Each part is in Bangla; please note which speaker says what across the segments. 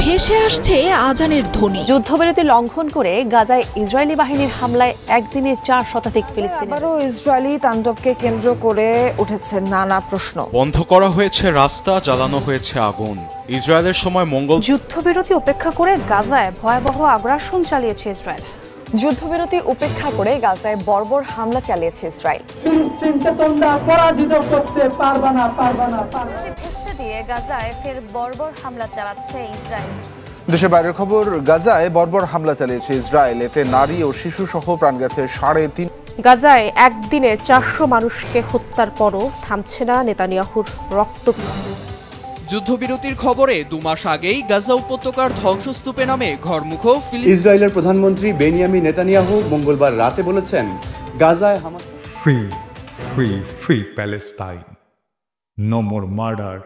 Speaker 1: ভেসে আসছে আজানের ধ্বনি।
Speaker 2: যুদ্ধবিরতি লঙ্ঘন করে গাজায় ইসরায়েলি বাহিনীর হামলায় একদিনে 4 শতাধিক ফিলিস্তিনি।
Speaker 3: আবারও ইসরায়েলি তাণ্ডবকে কেন্দ্র করে উঠেছে নানা প্রশ্ন।
Speaker 4: বন্ধ করা হয়েছে রাস্তা, জ্বালানো হয়েছে আগুন। ইসরায়েলের সময় মঙ্গল
Speaker 2: যুদ্ধবিরতি উপেক্ষা করে গাজায় ভয়াবহ আগ্রাসন চালিয়েছে ইসরায়েল।
Speaker 5: যুদ্ধবিরতি উপেক্ষা করে গাজায় বর্বর হামলা চালিয়েছে ইসরায়েল।
Speaker 6: ফিলিস্তিনকে তোমরা পরাজিত করতে পারবে না।
Speaker 2: ভেস্তে দিয়ে গাজায় ফের বর্বর হামলা চালাচ্ছে ইসরায়েল।
Speaker 7: দেশের বাইরের খবর, গাজায় বর্বর হামলা চালিয়েছে ইসরায়েল। এতে নারী ও শিশু সহ প্রাণ গেছে 3.5।
Speaker 2: গাজায় একদিনে 400 মানুষকে হত্যার পরও থামছে না নেতানিয়াহুর রক্ত।
Speaker 8: যুদ্ধবিরতির খবরে 2 মাস আগেই গাজা উপত্যকার ধ্বংসস্তূপে নামে ঘরমুখো
Speaker 9: ইসরায়েলের প্রধানমন্ত্রী বেনিয়ামিন নেতানিয়াহু মঙ্গলবার রাতে বলেছেন, গাজায় Hamas
Speaker 10: free Palestine, no more murder.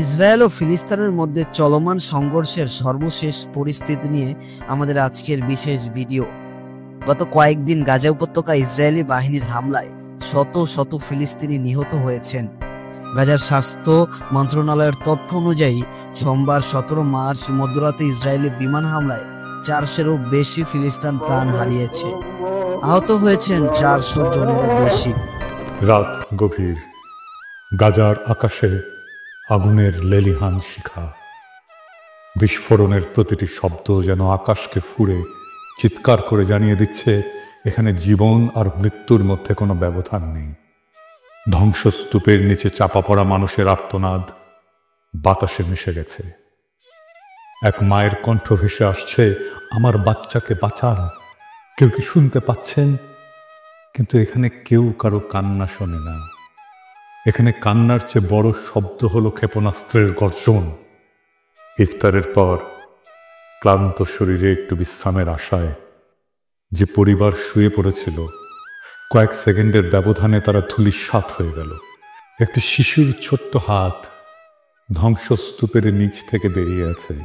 Speaker 11: Israel ও ফিলিস্তিনের মধ্যে চলমান সংঘর্ষের সর্বশেষ পরিস্থিতি নিয়ে আমাদের আজকের বিশেষ ভিডিও। গত কয়েকদিন গাজা উপত্যকা ইসরায়েলি বাহিনীর হামলায় শত শত ফিলিস্তিনি নিহত হয়েছেন। গাজার স্বাস্থ্য মন্ত্রণালয়ের তথ্য অনুযায়ী সোমবার 17 মার্চ মধ্যরাতে ইসরায়েলি বিমান হামলায় 400-এরও বেশি ফিলিস্তিন প্রাণ হারিয়েছে। আহত হয়েছেন 400 জনেরও বেশি।
Speaker 10: রাত গভীর, গাজার আকাশে আগুনের লেলিহান শিখা। বিস্ফোরণের প্রতিটি শব্দ যেন আকাশকে ফুঁড়ে চিৎকার করে জানিয়ে দিচ্ছে এখানে জীবন আর মৃত্যুর মধ্যে কোনো ব্যবধান নেই। ধ্বংসস্তূপের নিচে চাপা পড়া মানুষের আর্তনাদ বাতাসে মিশে গেছে। এক মায়ের কণ্ঠ ভেসে আসছে, আমার বাচ্চাকে বাঁচান। কেউ কি শুনতে পাচ্ছেন? কিন্তু এখানে কেউ কারো কান্না শোনে না। এখানে কান্নার চেয়ে বড় শব্দ হলো ক্ষেপণাস্ত্রের গর্জন। ইফতারের পর ক্লান্ত শরীরে একটু বিশ্রামের আশায় যে পরিবার শুয়ে পড়েছিল, কয়েক সেকেন্ডের ব্যবধানে তারা ধূলিসাৎ হয়ে গেল। একটি শিশুর ছোট্ট হাত ধ্বংসস্তূপের নিচ থেকে বেরিয়ে আছে,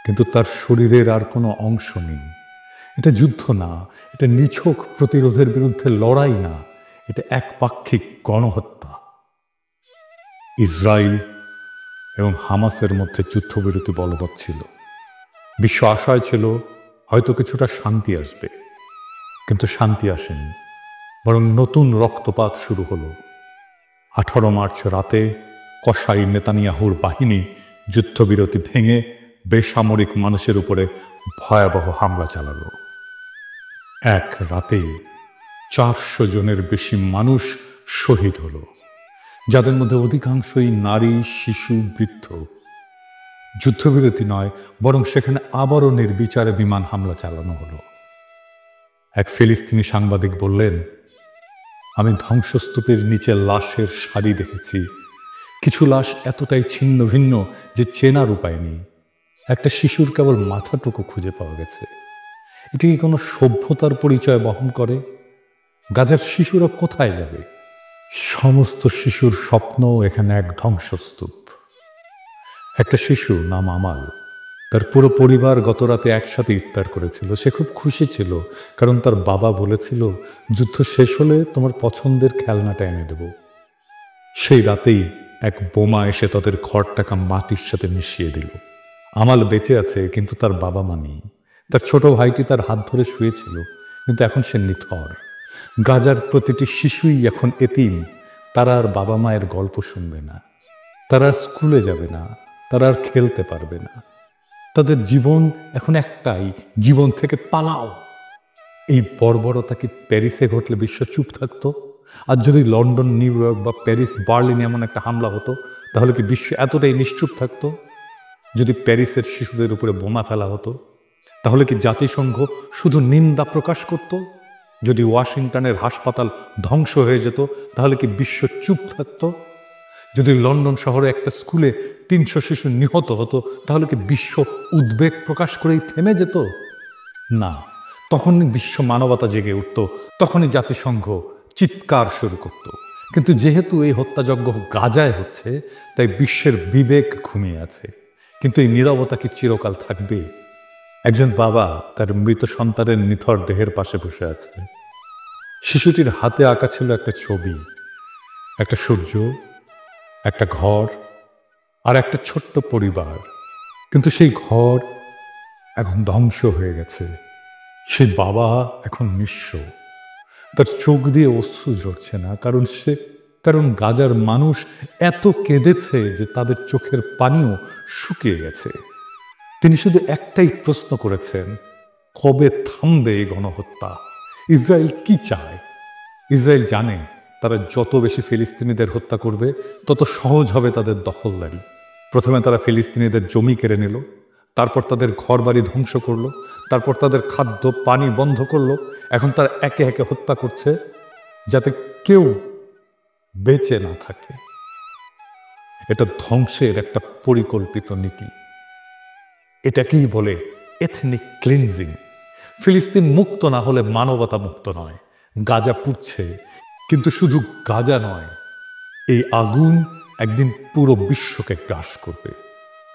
Speaker 10: কিন্তু তার শরীরের আর কোনো অংশ নেই। এটা যুদ্ধ না, এটা নিছক প্রতিরোধের বিরুদ্ধে লড়াই না, এটা একপাক্ষিক গণহত্যা। ইসরায়েল এবং হামাসের মধ্যে যুদ্ধবিরতি বলবৎ ছিল। বিশ্ব আশায় ছিল হয়তো কিছুটা শান্তি আসবে, কিন্তু শান্তি আসেনি, বরং নতুন রক্তপাত শুরু হলো। 18 মার্চ রাতে কসাই নেতানিয়াহুর বাহিনী যুদ্ধবিরতি ভেঙে বেসামরিক মানুষের উপরে ভয়াবহ হামলা চালালো। এক রাতে 400 জনের বেশি মানুষ শহীদ হলো, যাদের মধ্যে অধিকাংশই নারী, শিশু, বৃদ্ধ। যুদ্ধবিরতি নয়, বরং সেখানে আবারও নির্বিচারে বিমান হামলা চালানো হলো। এক ফিলিস্তিনি সাংবাদিক বললেন, আমি ধ্বংসস্তূপের নিচে লাশের সারি দেখেছি। কিছু লাশ এতটাই ছিন্ন ভিন্ন যে চেনার উপায় নেই। একটা শিশুর কেবল মাথাটুকু খুঁজে পাওয়া গেছে। এটি কি কোনো সভ্যতার পরিচয় বহন করে? গাজার শিশুরা কোথায় যাবে? সমস্ত শিশুর স্বপ্ন এখানে এক ধ্বংসস্তূপ। একটা শিশু নাম আমাল, তার পুরো পরিবার গত রাতে একসাথে ইফতার করেছিল। সে খুব খুশি ছিল, কারণ তার বাবা বলেছিল, যুদ্ধ শেষ হলে তোমার পছন্দের খেলনাটা এনে দেব। সেই রাতেই এক বোমা এসে তাদের ঘরটাকে মাটির সাথে মিশিয়ে দিল। আমাল বেঁচে আছে, কিন্তু তার বাবা মা নেই। তার ছোট ভাইটি তার হাত ধরে শুয়েছিল, কিন্তু এখন সে নিথর। গাজার প্রতিটি শিশুই এখন এতিম। তারা আর বাবা মায়ের গল্প শুনবে না, তারা আর স্কুলে যাবে না, তারা আর খেলতে পারবে না। তাদের জীবন এখন একটাই, জীবন থেকে পালাও। এই বর্বরতা কি প্যারিসে ঘটলে বিশ্ব চুপ থাকতো? আর যদি লন্ডন, নিউ ইয়র্ক বা প্যারিস, বার্লিনে এমন একটা হামলা হতো, তাহলে কি বিশ্ব এতটাই নিশ্চুপ থাকতো? যদি প্যারিসের শিশুদের উপরে বোমা ফেলা হতো, তাহলে কি জাতিসংঘ শুধু নিন্দা প্রকাশ করত? যদি ওয়াশিংটনের হাসপাতাল ধ্বংস হয়ে যেত, তাহলে কি বিশ্ব চুপ থাকতো? যদি লন্ডন শহরে একটা স্কুলে 300 শিশু নিহত হতো, তাহলে কি বিশ্ব উদ্বেগ প্রকাশ করেই থেমে যেত? না, তখনই বিশ্ব মানবতা জেগে উঠত, তখনই জাতিসংঘ চিৎকার শুরু করত। কিন্তু যেহেতু এই হত্যাযজ্ঞ গাজায় হচ্ছে, তাই বিশ্বের বিবেক ঘুমিয়ে আছে। কিন্তু এই নীরবতা কি চিরকাল থাকবে? একজন বাবা তার মৃত সন্তানের নিথর দেহের পাশে বসে আছে। শিশুটির হাতে আঁকা ছিল একটা ছবি, একটা সূর্য, একটা ঘর আর একটা ছোট্ট পরিবার, কিন্তু সেই ঘর এখন ধ্বংস হয়ে গেছে। সেই বাবা এখন নিঃস্ব, তার চোখ দিয়ে অশ্রু ঝরছে না, কারণ গাজার মানুষ এত কেঁদেছে যে তাদের চোখের পানিও শুকিয়ে গেছে। তিনি শুধু একটাই প্রশ্ন করেছেন, কবে থামবে এই গণহত্যা? ইসরায়েল কি চায়? ইসরায়েল জানে তারা যত বেশি ফিলিস্তিনিদের হত্যা করবে তত সহজ হবে তাদের দখলদারি। প্রথমে তারা ফিলিস্তিনিদের জমি কেড়ে নিল, তারপর তাদের ঘরবাড়ি ধ্বংস করলো, তারপর তাদের খাদ্য পানি বন্ধ করলো। এখন তারা একে একে হত্যা করছে যাতে কেউ বেঁচে না থাকে। এটা ধ্বংসের একটা পরিকল্পিত নীতি। এটাকেই বলে এথনিক ক্লিনজিং। ফিলিস্তিন মুক্ত না হলে মানবতা মুক্ত নয়। গাজা পুড়ছে, কিন্তু শুধু গাজা নয়, এই আগুন একদিন পুরো বিশ্বকে গ্রাস করবে।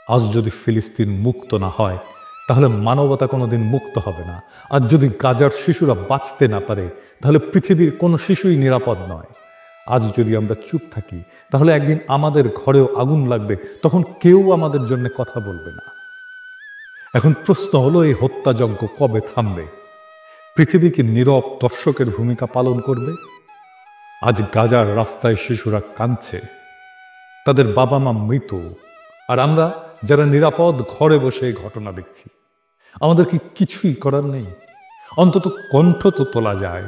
Speaker 10: আজ যদি ফিলিস্তিন মুক্ত না হয় তাহলে মানবতা কোনোদিন মুক্ত হবে না। আর যদি গাজার শিশুরা বাঁচতে না পারে তাহলে পৃথিবীর কোনো শিশুই নিরাপদ নয়। আজ যদি আমরা চুপ থাকি তাহলে একদিন আমাদের ঘরেও আগুন লাগবে, তখন কেউ আমাদের জন্য কথা বলবে না। এখন প্রশ্ন হলো, এই হত্যাযজ্ঞ কবে থামবে? পৃথিবী কি নীরব দর্শকের ভূমিকা পালন করবে? আজ গাজার রাস্তায় শিশুরা কাঁদছে, তাদের বাবা মা মৃত, আর আমরা যারা নিরাপদ ঘরে বসে এই ঘটনা দেখছি। আমাদের কি কিছুই করার নেই? অন্তত কণ্ঠ তো তোলা যায়।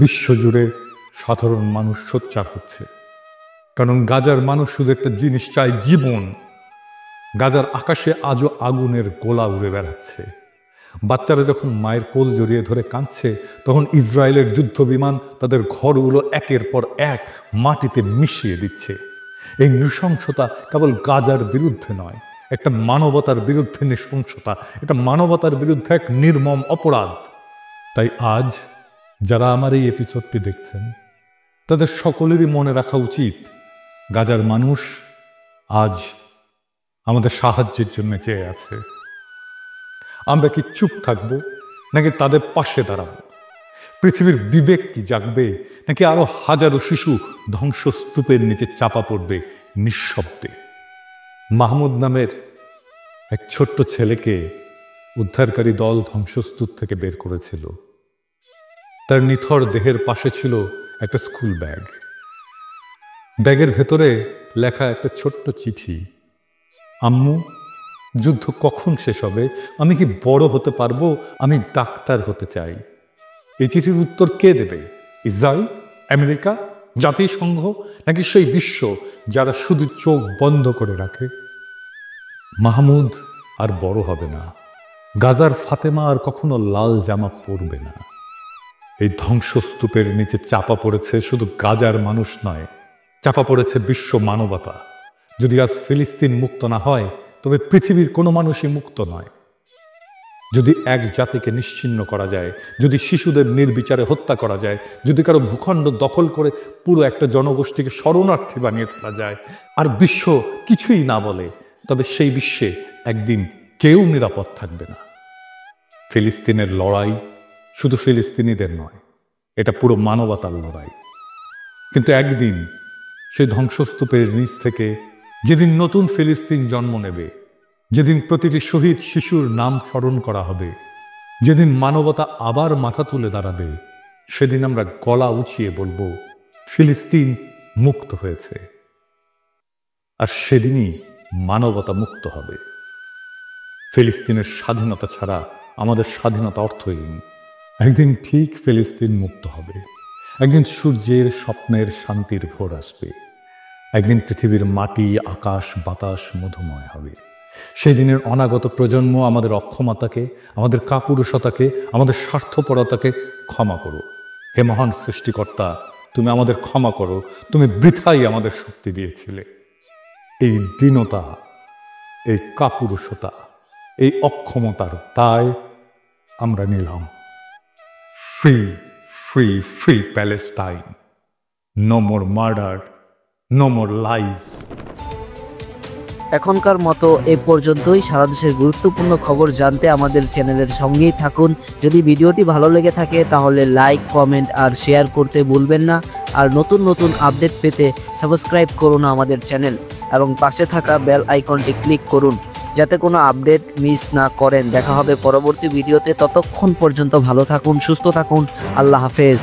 Speaker 10: বিশ্বজুড়ে সাধারণ মানুষ সোচ্চার হচ্ছে, কারণ গাজার মানুষ শুধু একটা জিনিস চায়, জীবন। গাজার আকাশে আজও আগুনের গোলা উড়ে বেড়াচ্ছে। বাচ্চারা যখন মায়ের কোল জড়িয়ে ধরে কাঁদছে, তখন ইসরায়েলের যুদ্ধ বিমান তাদের ঘরগুলো একের পর এক মাটিতে মিশিয়ে দিচ্ছে। এই নৃশংসতা কেবল গাজার বিরুদ্ধে নয়, একটা মানবতার বিরুদ্ধে নৃশংসতা, এটা মানবতার বিরুদ্ধে এক নির্মম অপরাধ। তাই আজ যারা আমার এই এপিসোডটি দেখছেন, তাদের সকলেরই মনে রাখা উচিত, গাজার মানুষ আজ আমাদের সাহায্যের জন্য চেয়ে আছে। আমরা কি চুপ থাকব, নাকি তাদের পাশে দাঁড়াবো? পৃথিবীর বিবেক কি জাগবে, নাকি আরো হাজারো শিশু ধ্বংসস্তূপের নিচে চাপা পড়বে নিঃশব্দে? মাহমুদ নামের এক ছোট্ট ছেলেকে উদ্ধারকারী দল ধ্বংসস্তূপ থেকে বের করেছিল। তার নিথর দেহের পাশে ছিল একটা স্কুল ব্যাগ। ব্যাগের ভেতরে লেখা একটা ছোট্ট চিঠি, আম্মু, যুদ্ধ কখন শেষ হবে? আমি কি বড় হতে পারবো? আমি ডাক্তার হতে চাই। এই চিঠির উত্তর কে দেবে? ইসরায়েল, আমেরিকা, জাতিসংঘ, নাকি সেই বিশ্ব যারা শুধু চোখ বন্ধ করে রাখে? মাহমুদ আর বড় হবে না। গাজার ফাতেমা আর কখনো লাল জামা পরবে না। এই ধ্বংসস্তূপের নিচে চাপা পড়েছে শুধু গাজার মানুষ নয়, চাপা পড়েছে বিশ্ব মানবতা। যদি আজ ফিলিস্তিন মুক্ত না হয় তবে পৃথিবীর কোনো মানুষই মুক্ত নয়। যদি এক জাতিকে নিশ্চিহ্ন করা যায়, যদি শিশুদের নির্বিচারে হত্যা করা যায়, যদি কারো ভূখণ্ড দখল করে পুরো একটা জনগোষ্ঠীকে শরণার্থী বানিয়ে ফেলা যায়, আর বিশ্ব কিছুই না বলে, তবে সেই বিশ্বে একদিন কেউ নিরাপদ থাকবে না। ফিলিস্তিনের লড়াই শুধু ফিলিস্তিনিদের নয়, এটা পুরো মানবতার লড়াই। কিন্তু একদিন সেই ধ্বংসস্তূপের নিচ থেকে যেদিন নতুন ফিলিস্তিন জন্ম নেবে, যেদিন প্রতিটি শহীদ শিশুর নাম স্মরণ করা হবে, যেদিন মানবতা আবার মাথা তুলে দাঁড়াবে, সেদিন আমরা গলা উঁচিয়ে বলবো, ফিলিস্তিন মুক্ত হয়েছে। আর সেদিনই মানবতা মুক্ত হবে। ফিলিস্তিনের স্বাধীনতা ছাড়া আমাদের স্বাধীনতা অর্থহীন। একদিন ঠিক ফিলিস্তিন মুক্ত হবে। একদিন সূর্যের স্বপ্নের শান্তির ভোর আসবে। একদিন পৃথিবীর মাটি, আকাশ, বাতাস মধুময় হবে। সেই দিনের অনাগত প্রজন্ম আমাদের অক্ষমতাকে, আমাদের কাপুরুষতাকে, আমাদের স্বার্থপরতাকে ক্ষমা করো। হে মহান সৃষ্টিকর্তা, তুমি আমাদের ক্ষমা করো। তুমি বৃথাই আমাদের শক্তি দিয়েছিলে। এই দীনতা, এই কাপুরুষতা, এই অক্ষমতার দায় আমরা নিলাম। Free free free Palestine. No more murder, no more lies.
Speaker 11: এখনকার মতো এ পর্যন্তই। সারা দেশের গুরুত্বপূর্ণ খবর জানতে আমাদের চ্যানেলের সঙ্গেই থাকুন। যদি ভিডিওটি ভালো লেগে থাকে তাহলে লাইক, কমেন্ট আর শেয়ার করতে ভুলবেন না। আর নতুন নতুন আপডেট পেতে সাবস্ক্রাইব করুন আমাদের চ্যানেল এবং পাশে থাকা বেল আইকনটি ক্লিক করুন যাতে কোনো আপডেট মিস না করেন। দেখা হবে পরবর্তী ভিডিওতে, ততক্ষণ পর্যন্ত ভালো থাকুন, সুস্থ থাকুন, আল্লাহ হাফেজ।